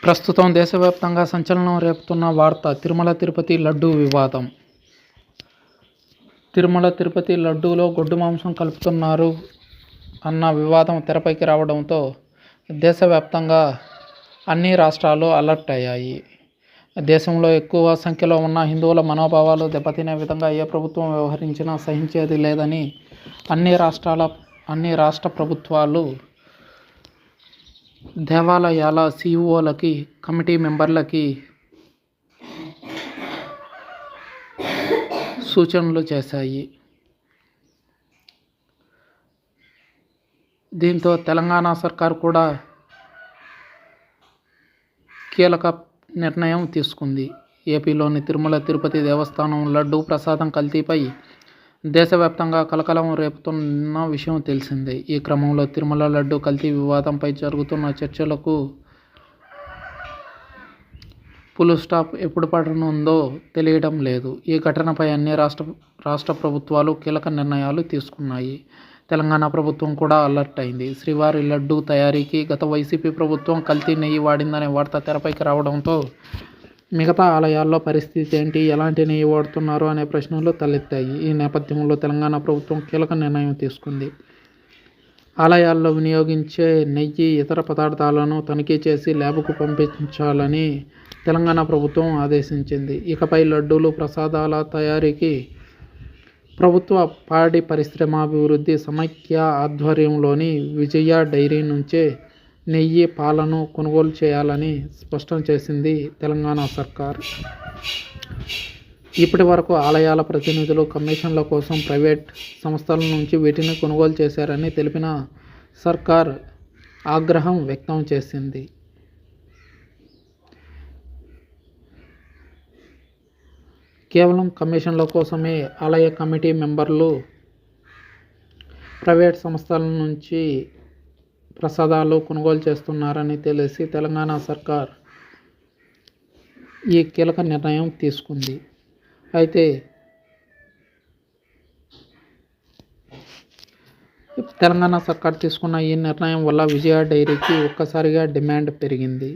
ప్రస్తుతం దేశవ్యాప్తంగా సంచలనం రేపుతున్న వార్త తిరుమల తిరుపతి లడ్డూ వివాదం. తిరుమల తిరుపతి లడ్డూలో గొడ్డు మాంసం కలుపుతున్నారు అన్న వివాదం తెరపైకి రావడంతో దేశవ్యాప్తంగా అన్ని రాష్ట్రాలు అలర్ట్ అయ్యాయి. దేశంలో ఎక్కువ సంఖ్యలో ఉన్న హిందువుల మనోభావాలు దెబ్బతినే విధంగా ఏ ప్రభుత్వం వ్యవహరించినా సహించేది లేదని అన్ని రాష్ట్ర ప్రభుత్వాలు దేవాలయాల సీఈఓలకి, కమిటీ మెంబర్లకి సూచనలు చేశాయి. దీంతో తెలంగాణ సర్కార్ కూడా కీలక నిర్ణయం తీసుకుంది. ఏపీలోని తిరుమల తిరుపతి దేవస్థానం లడ్డూ ప్రసాదం కల్తీపై దేశవ్యాప్తంగా కలకలం రేపుతున్న విషయం తెలిసిందే. ఈ క్రమంలో తిరుమల లడ్డూ కల్తీ వివాదంపై జరుగుతున్న చర్చలకు ఫుల్ స్టాప్ ఎప్పుడు పడనుందో తెలియడం లేదు. ఈ ఘటనపై అన్ని రాష్ట్ర ప్రభుత్వాలు కీలక నిర్ణయాలు తీసుకున్నాయి. తెలంగాణ ప్రభుత్వం కూడా అలర్ట్ అయింది. శ్రీవారి లడ్డూ తయారీకి గత వైసీపీ ప్రభుత్వం కల్తీ నెయ్యి వాడిందనే వార్త తెరపైకి రావడంతో మిగతా ఆలయాల్లో పరిస్థితి ఏంటి, ఎలాంటి నెయ్యి వాడుతున్నారు అనే ప్రశ్నలు తలెత్తాయి. ఈ నేపథ్యంలో తెలంగాణ ప్రభుత్వం కీలక నిర్ణయం తీసుకుంది. ఆలయాల్లో వినియోగించే నెయ్యి, ఇతర పదార్థాలను తనిఖీ చేసి ల్యాబ్కు పంపించాలని తెలంగాణ ప్రభుత్వం ఆదేశించింది. ఇకపై లడ్డూలు, ప్రసాదాల తయారీకి ప్రభుత్వ పాడి పరిశ్రమాభివృద్ధి సమైక్య ఆధ్వర్యంలోని విజయ డైరీ నుంచే నెయ్యి, పాలను కొనుగోలు చేయాలని స్పష్టం చేసింది తెలంగాణ సర్కార్. ఇప్పటి వరకు ఆలయాల ప్రతినిధులు కమిషన్ల కోసం ప్రైవేట్ సంస్థల నుంచి వీటిని కొనుగోలు చేశారని తెలిపిన సర్కార్ ఆగ్రహం వ్యక్తం చేసింది. కేవలం కమిషన్ల కోసమే ఆలయ కమిటీ మెంబర్లు ప్రైవేట్ సంస్థల నుంచి ప్రసాదాలు కొనుగోలు చేస్తున్నారని తెలిసి తెలంగాణ సర్కార్ ఈ కీలక నిర్ణయం తీసుకుంది. అయితే తెలంగాణ సర్కార్ తీసుకున్న ఈ నిర్ణయం వల్ల విజయ డైరీకి ఒక్కసారిగా డిమాండ్ పెరిగింది.